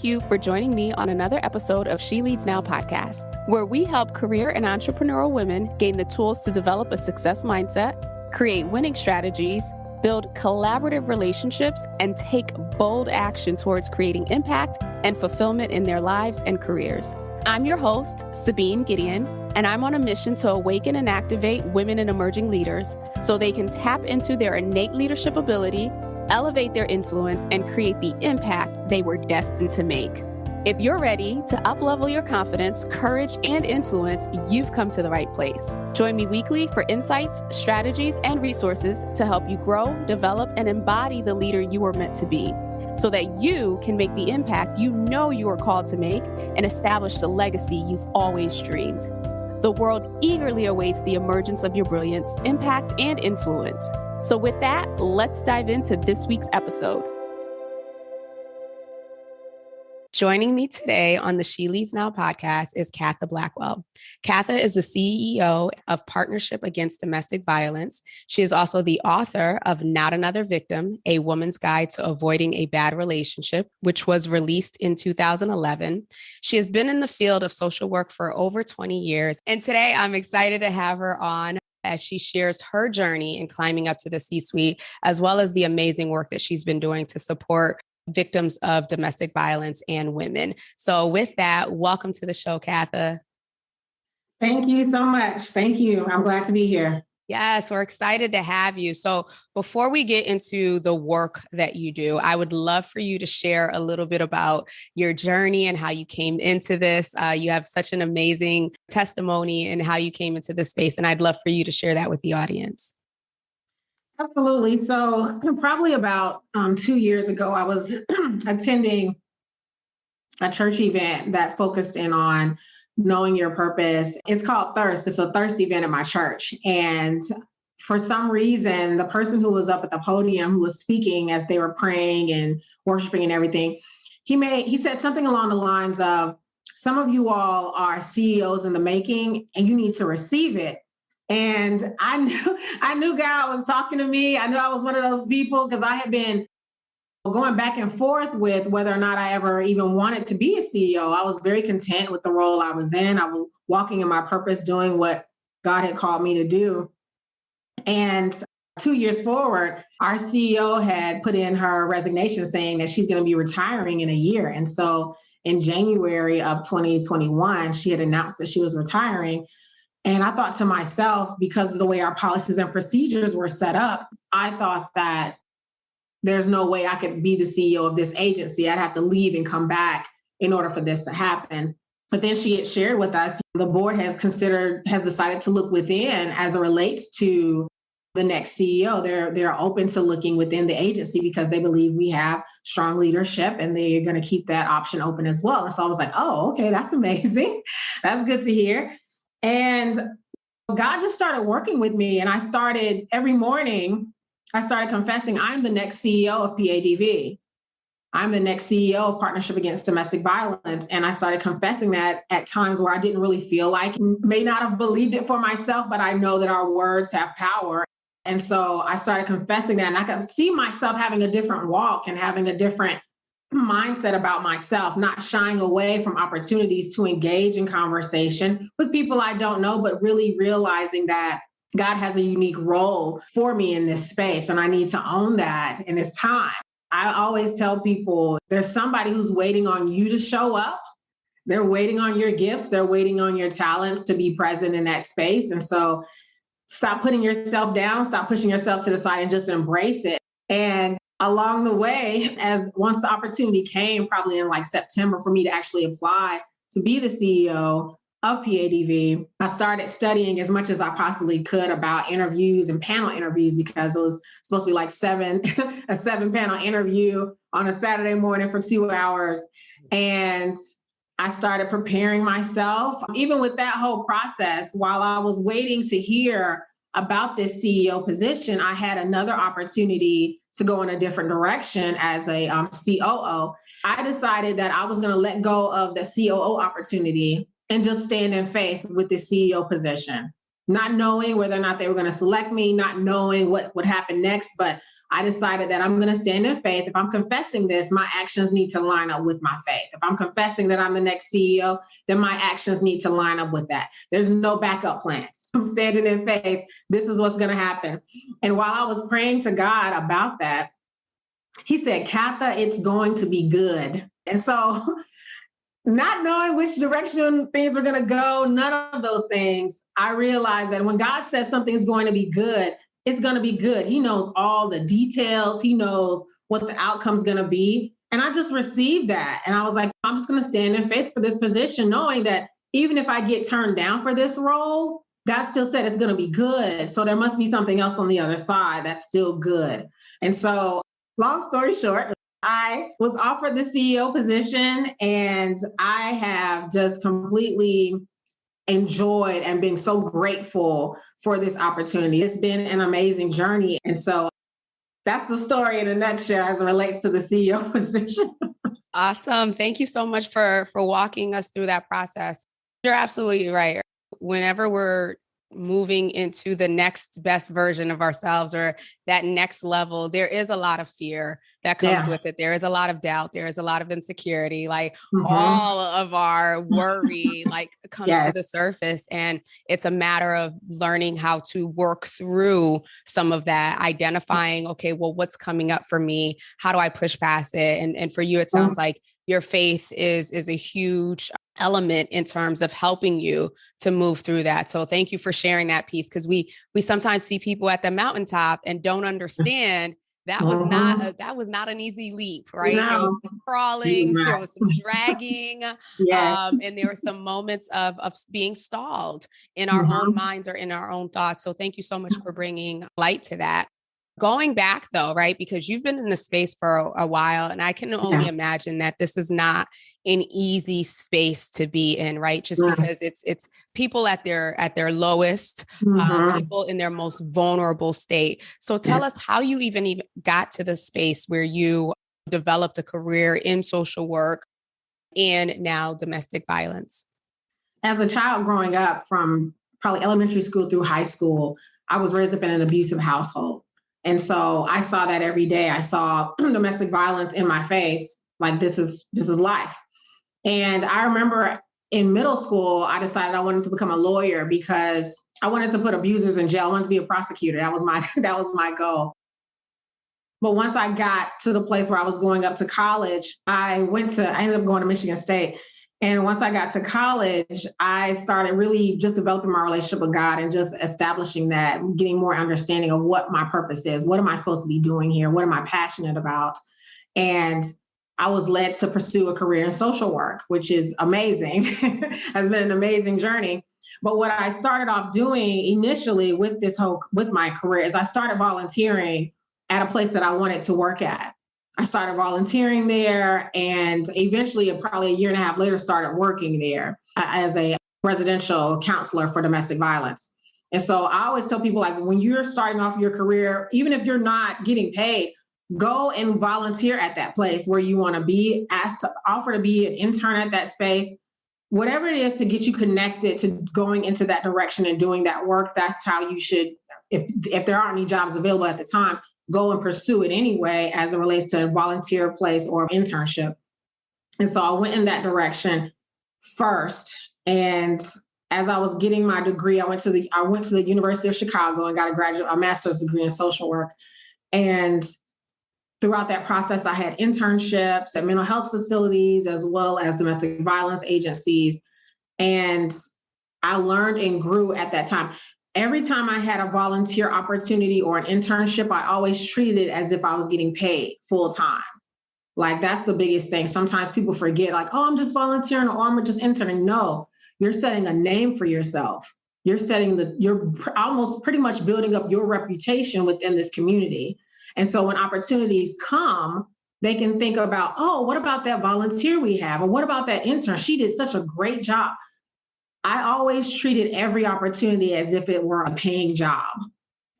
Thank you for joining me on another episode of She Leads Now podcast, where we help career and entrepreneurial women gain the tools to develop a success mindset, create winning strategies, build collaborative relationships, and take bold action towards creating impact and fulfillment in their lives and careers. I'm your host, Sabine Gideon, and I'm on a mission to awaken and activate women and emerging leaders so they can tap into their innate leadership ability, elevate their influence, and create the impact they were destined to make. If you're ready to up-level your confidence, courage, and influence, you've come to the right place. Join me weekly for insights, strategies, and resources to help you grow, develop, and embody the leader you were meant to be, so that you can make the impact you know you are called to make and establish the legacy you've always dreamed. The world eagerly awaits the emergence of your brilliance, impact, and influence. So with that, let's dive into this week's episode. Joining me today on the She Leads Now podcast is Katha Blackwell. Katha is the CEO of Partnership Against Domestic Violence. She is also the author of Not Another Victim, A Woman's Guide to Avoiding a Bad Relationship, which was released in 2011. She has been in the field of social work for over 20 years. And today I'm excited to have her on as she shares her journey in climbing up to the C-suite, as well as the amazing work that she's been doing to support victims of domestic violence and women. So with that, welcome to the show, Katha. Thank you so much. Thank you. I'm glad to be here. Yes, we're excited to have you. So before we get into the work that you do, I would love for you to share a little bit about your journey and how you came into this. You have such an amazing testimony and how you came into this space, and I'd love for you to share that with the audience. Absolutely. So probably about 2 years ago, I was attending a church event that focused in on knowing your purpose. It's called Thirst. It's a thirst event at my church. And for some reason, the person who was up at the podium, who was speaking as they were praying and worshiping and everything, he said something along the lines of, some of you all are CEOs in the making and you need to receive it. And I knew God was talking to me. I knew I was one of those people because I had been going back and forth with whether or not I ever even wanted to be a CEO. I was very content with the role I was in. I was walking in my purpose, doing what God had called me to do. And 2 years forward, our CEO had put in her resignation saying that she's going to be retiring in a year. And so in January of 2021, she had announced that she was retiring. And I thought to myself, because of the way our policies and procedures were set up, I thought that there's no way I could be the CEO of this agency. I'd have to leave and come back in order for this to happen. But then she had shared with us, the board has decided to look within as it relates to the next CEO. They're open to looking within the agency because they believe we have strong leadership and they're going to keep that option open as well. And so I was like, oh, okay, that's amazing. That's good to hear. And God just started working with me. And I started every morning, I started confessing, I'm the next CEO of PADV. I'm the next CEO of Partnership Against Domestic Violence. And I started confessing that at times where I didn't really feel like, may not have believed it for myself, but I know that our words have power. And so I started confessing that, and I could see myself having a different walk and having a different mindset about myself, not shying away from opportunities to engage in conversation with people I don't know, but really realizing that God has a unique role for me in this space, and I need to own that in this time. I always tell people there's somebody who's waiting on you to show up. They're waiting on your gifts. They're waiting on your talents to be present in that space. And so stop putting yourself down, stop pushing yourself to the side, and just embrace it. And along the way, once the opportunity came, probably in like September, for me to actually apply to be the CEO of PADV, I started studying as much as I possibly could about interviews and panel interviews, because it was supposed to be like a seven panel interview on a Saturday morning for 2 hours. And I started preparing myself. Even with that whole process, while I was waiting to hear about this CEO position, I had another opportunity to go in a different direction as a COO. I decided that I was going to let go of the COO opportunity and just stand in faith with the CEO position, not knowing whether or not they were going to select me, not knowing what would happen next. But I decided that I'm going to stand in faith. If I'm confessing this, my actions need to line up with my faith. If I'm confessing that I'm the next CEO, then my actions need to line up with that. There's no backup plans. I'm standing in faith. This is what's going to happen. And while I was praying to God about that, he said, Katha, it's going to be good. And so not knowing which direction things were going to go, none of those things, I realized that when God says something is going to be good, it's going to be good. He knows all the details. He knows what the outcome is going to be. And I just received that. And I was like, I'm just going to stand in faith for this position, knowing that even if I get turned down for this role, God still said it's going to be good. So there must be something else on the other side that's still good. And so, long story short, I was offered the CEO position, and I have just completely enjoyed and been so grateful for this opportunity. It's been an amazing journey. And so that's the story in a nutshell as it relates to the CEO position. Awesome. Thank you so much for walking us through that process. You're absolutely right. Whenever we're moving into the next best version of ourselves or that next level, there is a lot of fear that comes with it. There is a lot of doubt. There is a lot of insecurity, like all of our worry, like comes to the surface. And it's a matter of learning how to work through some of that, identifying, okay, well, what's coming up for me? How do I push past it? And for you, it sounds like your faith is a huge element in terms of helping you to move through that. So thank you for sharing that piece, because we sometimes see people at the mountaintop and don't understand that was not an easy leap, right? No. There was some crawling, there was some dragging, and there were some moments of being stalled in our own minds or in our own thoughts. So thank you so much for bringing light to that. Going back though, right? Because you've been in the space for a while, and I can only imagine that this is not an easy space to be in, right? Just because it's people at their lowest, people in their most vulnerable state. So tell us how you even got to the space where you developed a career in social work and now domestic violence. As a child growing up, from probably elementary school through high school, I was raised up in an abusive household. And so I saw that every day. I saw domestic violence in my face, like this is life. And I remember in middle school, I decided I wanted to become a lawyer because I wanted to put abusers in jail. I wanted to be a prosecutor. That was my goal. But once I got to the place where I was going up to college, I ended up going to Michigan State. And once I got to college, I started really just developing my relationship with God and just establishing that, getting more understanding of what my purpose is. What am I supposed to be doing here? What am I passionate about? And I was led to pursue a career in social work, which is amazing. Has been an amazing journey. But what I started off doing initially with my career is I started volunteering at a place that I wanted to work at. I started volunteering there, and eventually, probably a year and a half later, started working there as a residential counselor for domestic violence. And so I always tell people, like, when you're starting off your career, even if you're not getting paid, go and volunteer at that place where you want to be, offer to be an intern at that space, whatever it is to get you connected to going into that direction and doing that work. That's how you should, if there aren't any jobs available at the time, go and pursue it anyway, as it relates to a volunteer place or internship. And so I went in that direction first. And as I was getting my degree, I went to the University of Chicago and got a master's degree in social work. And throughout that process, I had internships at mental health facilities as well as domestic violence agencies. And I learned and grew at that time. Every time I had a volunteer opportunity or an internship, I always treated it as if I was getting paid full time. Like, that's the biggest thing. Sometimes people forget, like, oh, I'm just volunteering or I'm just interning. No, you're setting a name for yourself. You're almost pretty much building up your reputation within this community. And so when opportunities come, they can think about, oh, what about that volunteer we have? Or what about that intern? She did such a great job. I always treated every opportunity as if it were a paying job.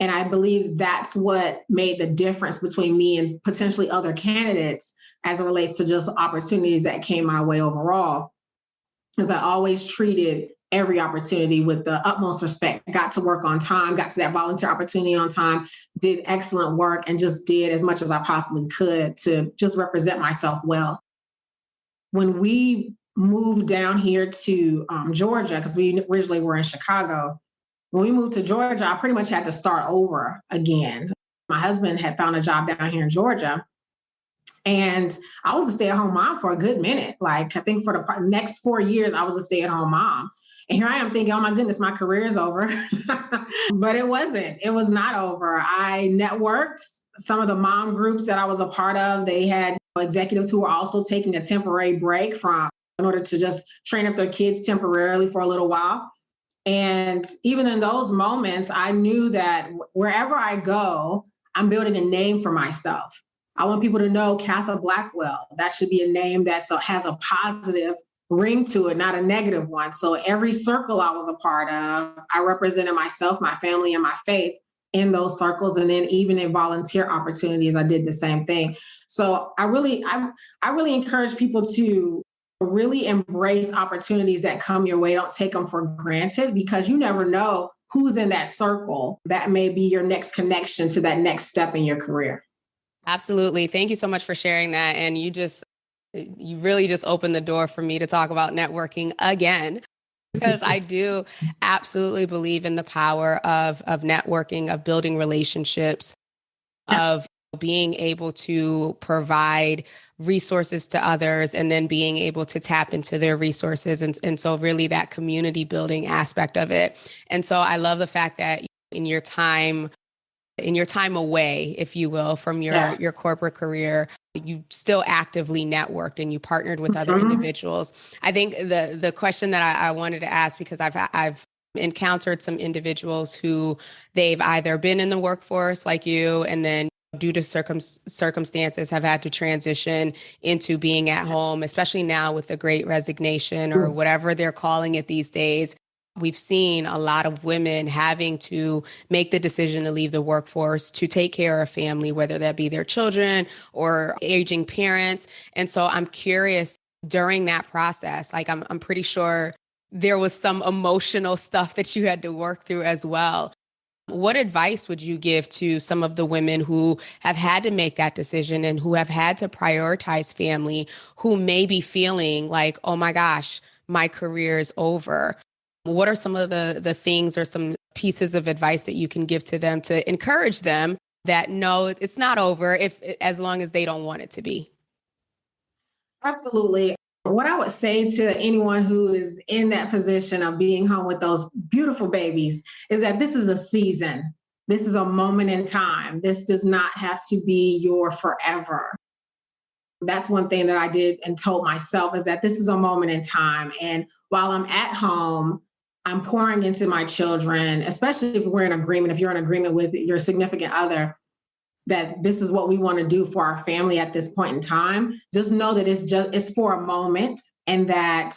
And I believe that's what made the difference between me and potentially other candidates as it relates to just opportunities that came my way overall. Because I always treated every opportunity with the utmost respect. Got to work on time, got to that volunteer opportunity on time, did excellent work, and just did as much as I possibly could to just represent myself well. When we moved down here to Georgia, because we originally were in Chicago, when we moved to Georgia, I pretty much had to start over again. My husband had found a job down here in Georgia, and I was a stay-at-home mom for a good minute. Like, I think for the next 4 years, I was a stay-at-home mom. And here I am thinking, oh my goodness, my career is over. But it wasn't. It was not over. I networked. Some of the mom groups that I was a part of, they had executives who were also taking a temporary break from in order to just train up their kids temporarily for a little while. And even in those moments, I knew that wherever I go, I'm building a name for myself. I want people to know Katha Blackwell. That should be a name that has a positive ring to it, not a negative one. So every circle I was a part of, I represented myself, my family, and my faith in those circles. And then even in volunteer opportunities, I did the same thing. So I really encourage people to really embrace opportunities that come your way. Don't take them for granted, because you never know who's in that circle that may be your next connection to that next step in your career. Absolutely. Thank you so much for sharing that. And you really just opened the door for me to talk about networking again, because I do absolutely believe in the power of networking, of building relationships, of being able to provide resources to others and then being able to tap into their resources. And so really that community building aspect of it. And so I love the fact that in your time away, if you will, from your corporate career, you still actively networked and you partnered with other individuals. I think the question that I wanted to ask, because I've encountered some individuals who they've either been in the workforce like you, and then due to circumstances have had to transition into being at home, especially now with the Great Resignation or whatever they're calling it these days. We've seen a lot of women having to make the decision to leave the workforce to take care of family, whether that be their children or aging parents. And so I'm curious, during that process, like I'm pretty sure there was some emotional stuff that you had to work through as well. What advice would you give to some of the women who have had to make that decision and who have had to prioritize family, who may be feeling like, oh my gosh, my career is over? What are some of the things or some pieces of advice that you can give to them to encourage them that no, it's not over as long as they don't want it to be? Absolutely. What I would say to anyone who is in that position of being home with those beautiful babies is that this is a season. This is a moment in time. This does not have to be your forever. That's one thing that I did and told myself, is that this is a moment in time. And while I'm at home, I'm pouring into my children, especially if we're in agreement, if you're in agreement with your significant other, that this is what we want to do for our family at this point in time. Just know that it's for a moment, and that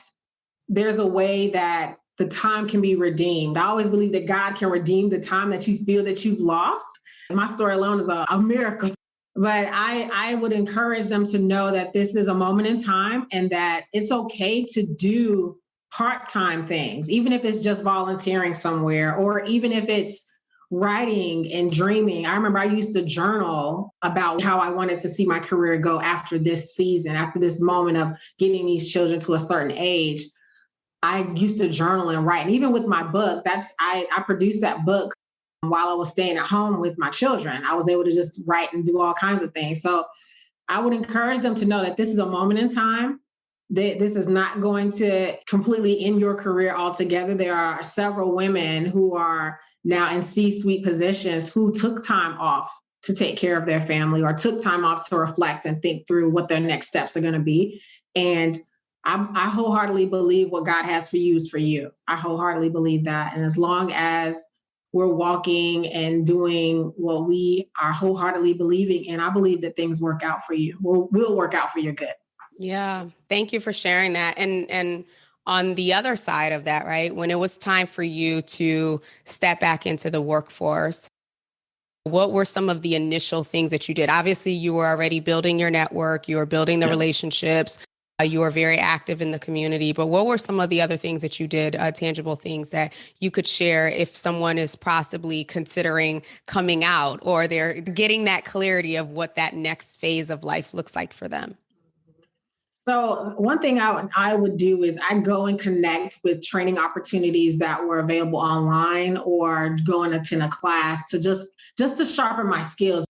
there's a way that the time can be redeemed. I always believe that God can redeem the time that you feel that you've lost. My story alone is a miracle. But I would encourage them to know that this is a moment in time, and that it's okay to do part-time things, even if it's just volunteering somewhere, or even if it's writing and dreaming. I remember I used to journal about how I wanted to see my career go after this season, after this moment of getting these children to a certain age. I used to journal and write. And even with my book, I produced that book while I was staying at home with my children. I was able to just write and do all kinds of things. So I would encourage them to know that this is a moment in time. This is not going to completely end your career altogether. There are several women who are now in C-suite positions who took time off to take care of their family, or took time off to reflect and think through what their next steps are going to be. And I wholeheartedly believe what God has for you is for you. I wholeheartedly believe that. And as long as we're walking and doing what we are wholeheartedly believing in, I believe that things work out for you. Will work out for your good. Yeah. Thank you for sharing that. And on the other side of that, right, when it was time for you to step back into the workforce, what were some of the initial things that you did? Obviously, you were already building your network, you were building the relationships. You were very active in the community, but what were some of the other things that you did, tangible things that you could share if someone is possibly considering coming out or they're getting that clarity of what that next phase of life looks like for them? So one thing I would do is I'd go and connect with training opportunities that were available online or go and attend a class to just to sharpen my skills.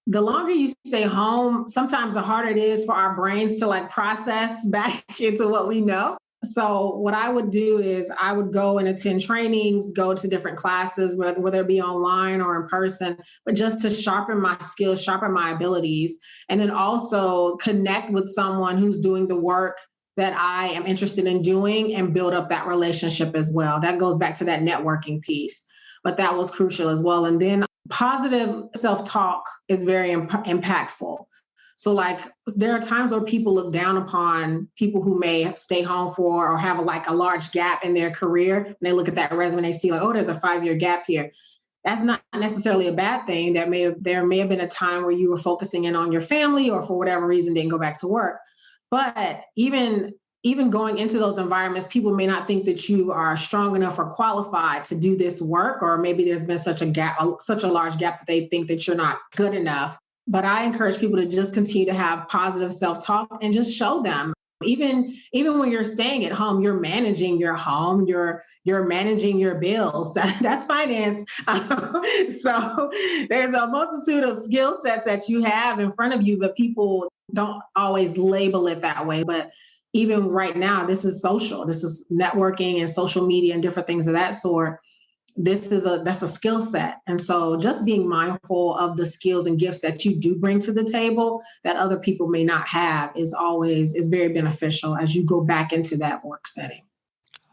The longer you stay home, sometimes the harder it is for our brains to like process back into what we know. So what I would do is I would go and attend trainings, go to different classes, whether it be online or in person, but just to sharpen my skills, sharpen my abilities, and then also connect with someone who's doing the work that I am interested in doing and build up that relationship as well. That goes back to that networking piece, but that was crucial as well. And then positive self-talk is very impactful. So like there are times where people look down upon people who may stay home for or have like a large gap in their career. And they look at that resume and they see like, oh, there's a 5-year gap here. That's not necessarily a bad thing. There may have been a time where you were focusing in on your family or for whatever reason didn't go back to work. But even going into those environments, people may not think that you are strong enough or qualified to do this work, or maybe there's been such a gap, such a large gap that they think that you're not good enough. But I encourage people to just continue to have positive self-talk and just show them. Even when you're staying at home, you're managing your home, you're managing your bills. That's finance. So there's a multitude of skill sets that you have in front of you, but people don't always label it that way. But even right now, this is social. This is networking and social media and different things of that sort. That's a skill set. And so just being mindful of the skills and gifts that you do bring to the table that other people may not have is very beneficial as you go back into that work setting.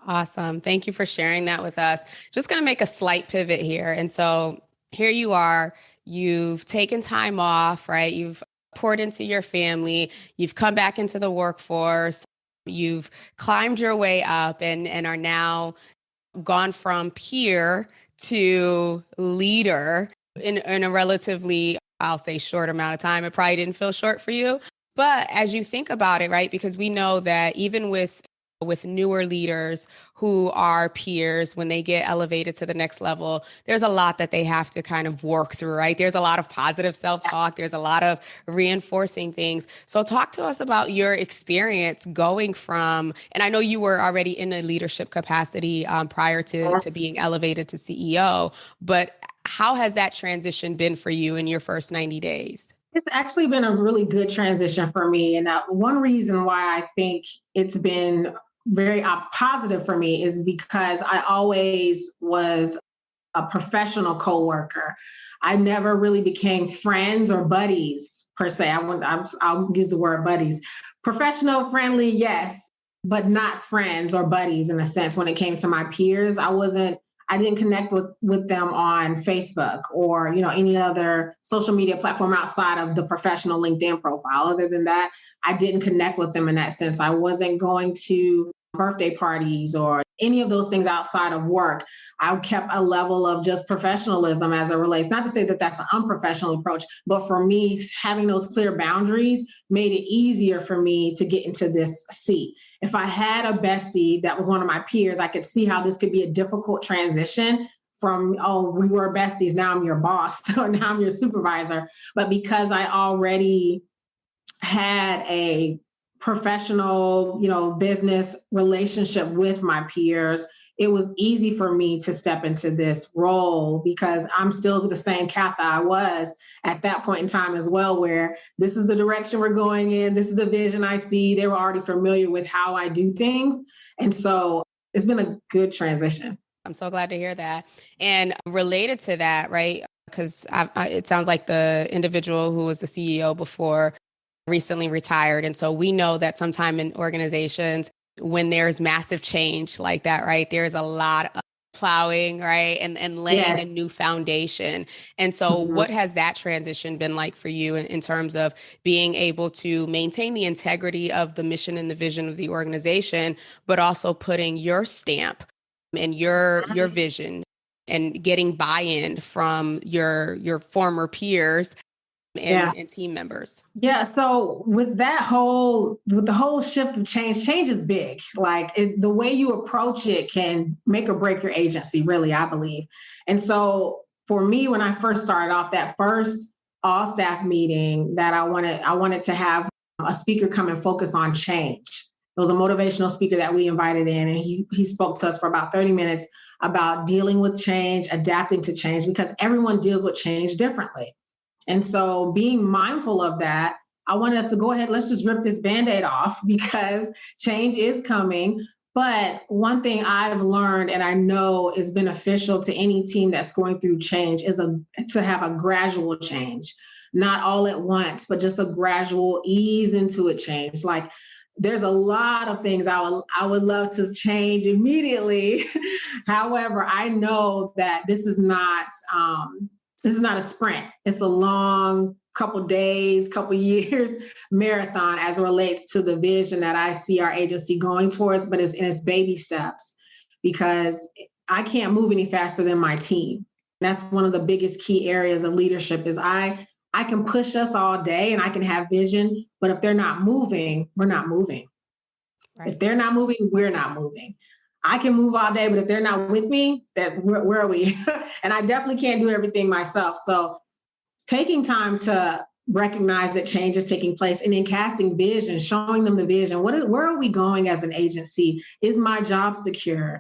Awesome. Thank you for sharing that with us. Just going to make a slight pivot here. And so here you are, you've taken time off, right? You've poured into your family, you've come back into the workforce, you've climbed your way up and are now gone from peer to leader in a relatively, I'll say, short amount of time. It probably didn't feel short for you. But as you think about it, right, because we know that even with newer leaders who are peers, when they get elevated to the next level, there's a lot that they have to kind of work through, right? There's a lot of positive self-talk. There's a lot of reinforcing things. So talk to us about your experience going from, and I know you were already in a leadership capacity prior to being elevated to CEO, but how has that transition been for you in your first 90 days? It's actually been a really good transition for me. And one reason why I think it's been very positive for me is because I always was a professional coworker. I never really became friends or buddies per se. I'll use the word buddies. Professional, friendly, yes, but not friends or buddies in a sense. When it came to my peers, I didn't connect with them on Facebook or, any other social media platform outside of the professional LinkedIn profile. Other than that, I didn't connect with them in that sense. I wasn't going to birthday parties or any of those things outside of work. I kept a level of just professionalism as it relates. Not to say that that's an unprofessional approach, but for me, having those clear boundaries made it easier for me to get into this seat. If I had a bestie that was one of my peers, I could see how this could be a difficult transition from, oh, we were besties, now I'm your boss, or now I'm your supervisor. But because I already had a professional, business relationship with my peers, it was easy for me to step into this role because I'm still the same Katha I was at that point in time as well, where this is the direction we're going in. This is the vision I see. They were already familiar with how I do things. And so it's been a good transition. I'm so glad to hear that. And related to that, right? Because it sounds like the individual who was the CEO before recently retired. And so we know that sometime in organizations, when there's massive change like that, right, there's a lot of plowing, right, and laying a new foundation. And so what has that transition been like for you in terms of being able to maintain the integrity of the mission and the vision of the organization, but also putting your stamp and your vision and getting buy-in from your former peers Yeah. and team members? Yeah. So with the whole shift of change is big. Like the way you approach it can make or break your agency, really, I believe. And so for me, when I first started off, that first all staff meeting that I wanted to have a speaker come and focus on change. It was a motivational speaker that we invited in, and he spoke to us for about 30 minutes about dealing with change, adapting to change, because everyone deals with change differently. And so being mindful of that, I wanted us to go ahead, let's just rip this Band-Aid off because change is coming. But one thing I've learned and I know is beneficial to any team that's going through change is to have a gradual change, not all at once, but just a gradual ease into a change. Like there's a lot of things I would love to change immediately. However, I know that this is not a sprint. It's a long couple days, couple years marathon as it relates to the vision that I see our agency going towards, but it's baby steps because I can't move any faster than my team. That's one of the biggest key areas of leadership is I can push us all day and I can have vision, but if they're not moving, we're not moving. Right. If they're not moving, we're not moving. I can move all day, but if they're not with me, where are we? And I definitely can't do everything myself. So taking time to recognize that change is taking place and then casting vision, showing them the vision. Where are we going as an agency? Is my job secure?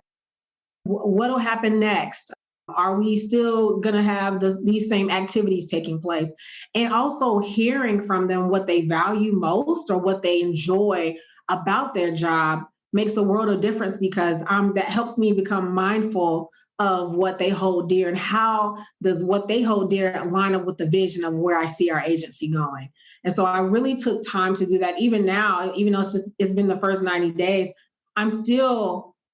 What will happen next? Are we still going to have these same activities taking place? And also hearing from them what they value most or what they enjoy about their job makes a world of difference because that helps me become mindful of what they hold dear and how does what they hold dear line up with the vision of where I see our agency going. And so I really took time to do that. Even now, even though it's been the first 90 days,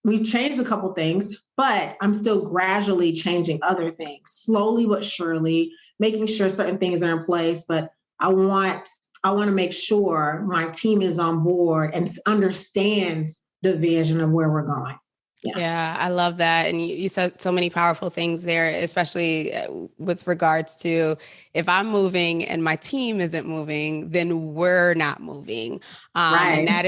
we've changed a couple things, but I'm still gradually changing other things, slowly but surely, making sure certain things are in place. But I want to make sure my team is on board and understands the vision of where we're going. Yeah, I love that. And you said so many powerful things there, especially with regards to if I'm moving and my team isn't moving, then we're not moving. Right. And that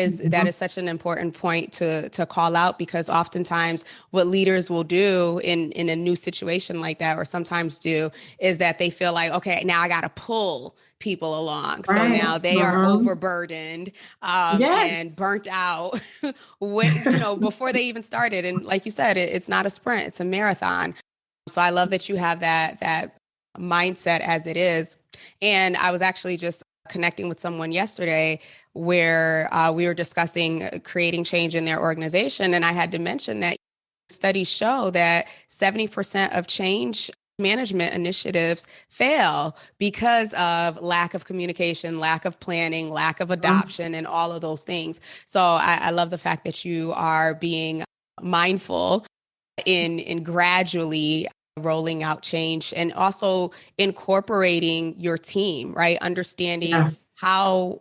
is such an important point to call out because oftentimes what leaders will do in a new situation like that, or sometimes do, is that they feel like, okay, now I got to pull people along. Right. So now they are overburdened and burnt out before they even started. And like you said, it's not a sprint, it's a marathon. So I love that you have that mindset as it is. And I was actually just connecting with someone yesterday where we were discussing creating change in their organization. And I had to mention that studies show that 70% of change management initiatives fail because of lack of communication, lack of planning, lack of adoption, and all of those things. So I love the fact that you are being mindful in gradually rolling out change and also incorporating your team, right? Understanding how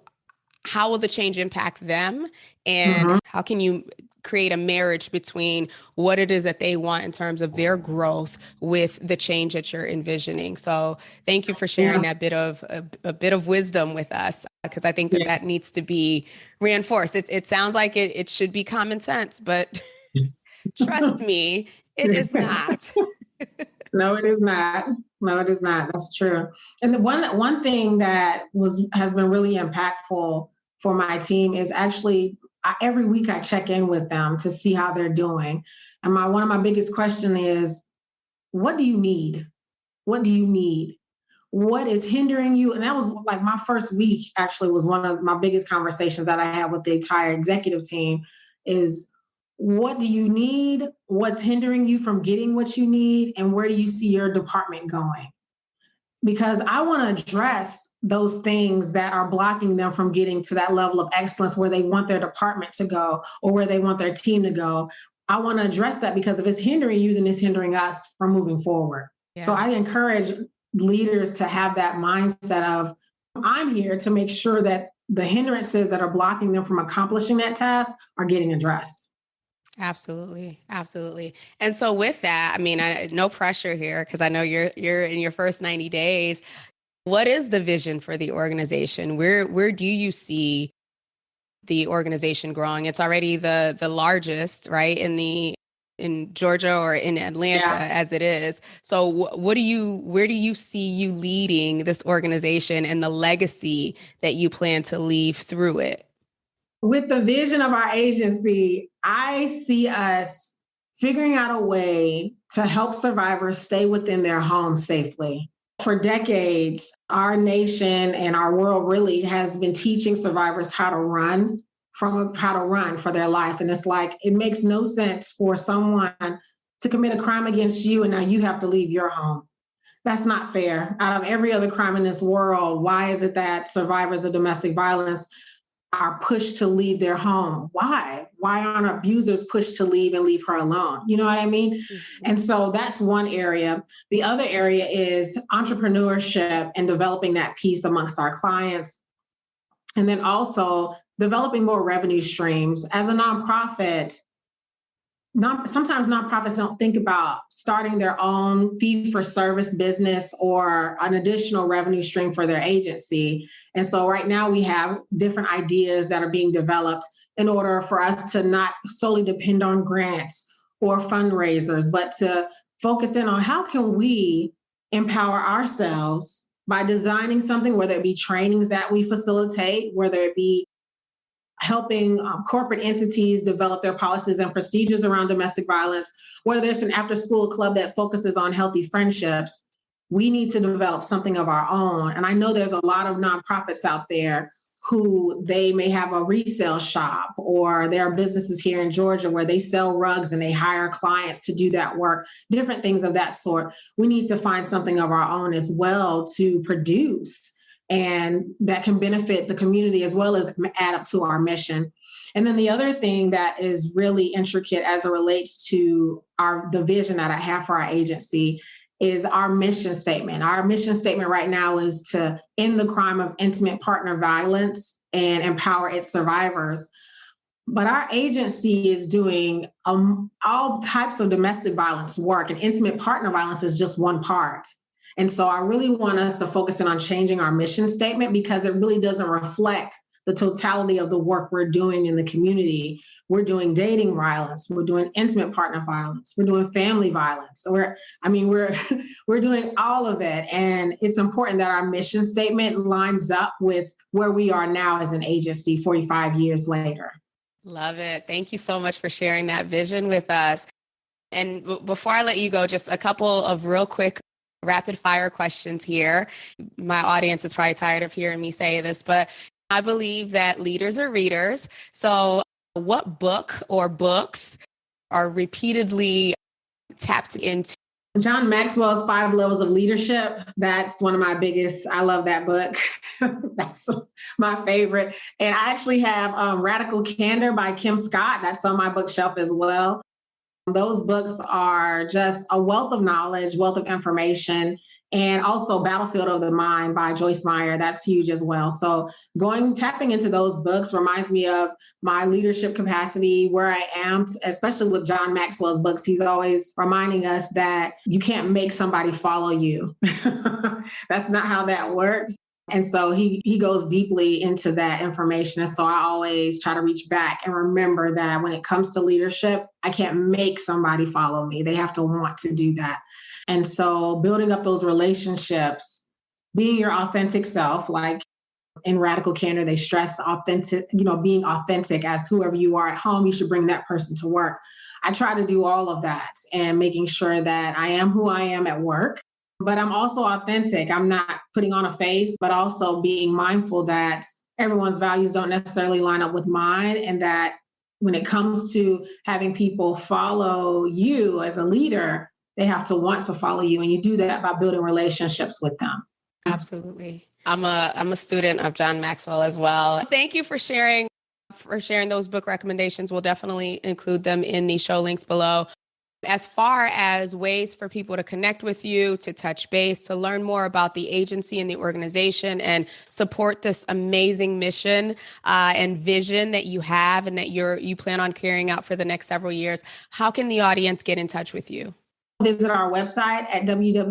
will the change impact them and how can you create a marriage between what it is that they want in terms of their growth with the change that you're envisioning. So thank you for sharing that bit of a bit of wisdom with us, because I think that needs to be reinforced. It sounds like it should be common sense, but trust me, it is not. No, it is not. No, it is not. That's true. And the one thing that has been really impactful for my team is actually every week I check in with them to see how they're doing. And one of my biggest questions is, what do you need? What do you need? What is hindering you? And that was like my first week actually was one of my biggest conversations that I had with the entire executive team is, what do you need? What's hindering you from getting what you need? And where do you see your department going? Because I want to address those things that are blocking them from getting to that level of excellence where they want their department to go or where they want their team to go. I want to address that because if it's hindering you, then it's hindering us from moving forward. Yeah. So I encourage leaders to have that mindset of, I'm here to make sure that the hindrances that are blocking them from accomplishing that task are getting addressed. Absolutely. Absolutely. And so with that, I mean, no pressure here because I know you're in your first 90 days. What is the vision for the organization? Where do you see the organization growing? It's already the largest, right, in Georgia or in Atlanta Yeah. as it is. So where do you see you leading this organization and the legacy that you plan to leave through it? With the vision of our agency, I see us figuring out a way to help survivors stay within their homes safely. For decades, our nation and our world really has been teaching survivors how to run for their life. And it's like, it makes no sense for someone to commit a crime against you and now you have to leave your home. That's not fair. Out of every other crime in this world, why is it that survivors of domestic violence are pushed to leave their home? Why aren't abusers pushed to leave and leave her alone? You know what I mean? Mm-hmm. And so that's one area. The other area is entrepreneurship and developing that piece amongst our clients. And then also developing more revenue streams. As a nonprofit, sometimes nonprofits don't think about starting their own fee-for-service business or an additional revenue stream for their agency. And so right now we have different ideas that are being developed in order for us to not solely depend on grants or fundraisers, but to focus in on how can we empower ourselves by designing something, whether it be trainings that we facilitate, whether it be helping corporate entities develop their policies and procedures around domestic violence, whether it's an after-school club that focuses on healthy friendships. We need to develop something of our own. And I know there's a lot of nonprofits out there who they may have a resale shop, or there are businesses here in Georgia where they sell rugs and they hire clients to do that work, different things of that sort. We need to find something of our own as well to produce, and that can benefit the community as well as add up to our mission. And then the other thing that is really intricate as it relates to the vision that I have for our agency is our mission statement. Our mission statement right now is to end the crime of intimate partner violence and empower its survivors. But our agency is doing all types of domestic violence work, and intimate partner violence is just one part. And so I really want us to focus in on changing our mission statement, because it really doesn't reflect the totality of the work we're doing in the community. We're doing dating violence, we're doing intimate partner violence, we're doing family violence. We're doing all of it. And it's important that our mission statement lines up with where we are now as an agency 45 years later. Love it. Thank you so much for sharing that vision with us. And before I let you go, just a couple of real quick rapid fire questions here. My audience is probably tired of hearing me say this, but I believe that leaders are readers. So what book or books are repeatedly tapped into? John Maxwell's 5 Levels of Leadership. That's one of my biggest. I love that book. That's my favorite. And I actually have Radical Candor by Kim Scott. That's on my bookshelf as well. Those books are just a wealth of knowledge, wealth of information, and also Battlefield of the Mind by Joyce Meyer. That's huge as well. So tapping into those books reminds me of my leadership capacity, where I am, especially with John Maxwell's books. He's always reminding us that you can't make somebody follow you. That's not how that works. And so he goes deeply into that information. And so I always try to reach back and remember that when it comes to leadership, I can't make somebody follow me. They have to want to do that. And so building up those relationships, being your authentic self, like in Radical Candor, they stress being authentic as whoever you are at home, you should bring that person to work. I try to do all of that and making sure that I am who I am at work. But I'm also authentic. I'm not putting on a face, but also being mindful that everyone's values don't necessarily line up with mine. And that when it comes to having people follow you as a leader, they have to want to follow you. And you do that by building relationships with them. Absolutely. I'm a student of John Maxwell as well. Thank you for sharing those book recommendations. We'll definitely include them in the show links below. As far as ways for people to connect with you, to touch base, to learn more about the agency and the organization and support this amazing mission and vision that you have and that you plan on carrying out for the next several years, how can the audience get in touch with you? visit our website at www.padv.org.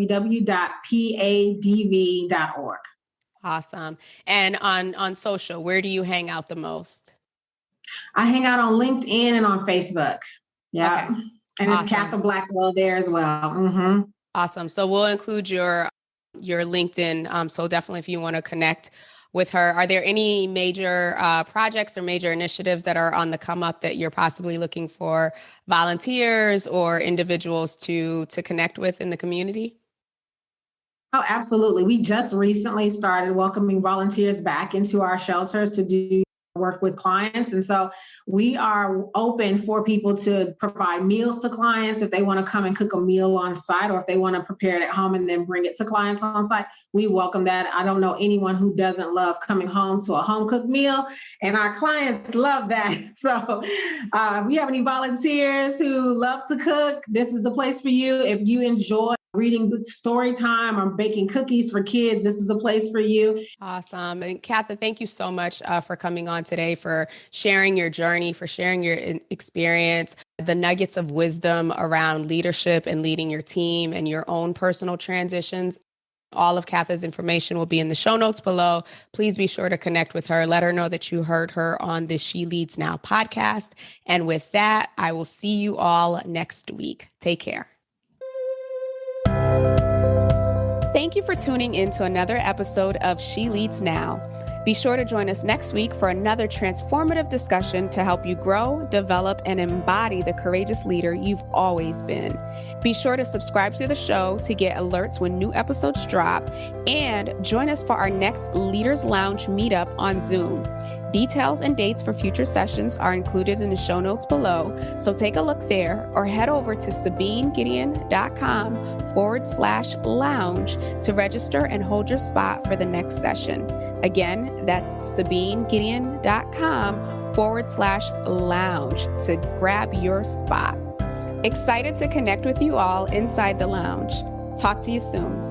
Awesome. And on social, where do you hang out the most? I hang out on LinkedIn and on Facebook. Yeah. Okay. And Awesome. it's Katha Blackwell there as well. Mm-hmm. Awesome. So we'll include your LinkedIn. So definitely if you want to connect with her, are there any major projects or major initiatives that are on the come up that you're possibly looking for volunteers or individuals to connect with in the community? Oh, absolutely. We just recently started welcoming volunteers back into our shelters to do work with clients. And so we are open for people to provide meals to clients if they want to come and cook a meal on site, or if they want to prepare it at home and then bring it to clients on site. We welcome that. I don't know anyone who doesn't love coming home to a home cooked meal, and our clients love that. So if you have any volunteers who love to cook, this is the place for you. If you enjoy reading story time or baking cookies for kids, this is a place for you. Awesome. And Katha, thank you so much for coming on today, for sharing your journey, for sharing your experience, the nuggets of wisdom around leadership and leading your team and your own personal transitions. All of Katha's information will be in the show notes below. Please be sure to connect with her. Let her know that you heard her on the She Leads Now podcast. And with that, I will see you all next week. Take care. Thank you for tuning in to another episode of She Leads Now. Be sure to join us next week for another transformative discussion to help you grow, develop, and embody the courageous leader you've always been. Be sure to subscribe to the show to get alerts when new episodes drop, and join us for our next Leaders Lounge meetup on Zoom. Details and dates for future sessions are included in the show notes below, so take a look there or head over to SabineGideon.com/lounge to register and hold your spot for the next session. Again, that's SabineGideon.com/lounge to grab your spot. Excited to connect with you all inside the lounge. Talk to you soon.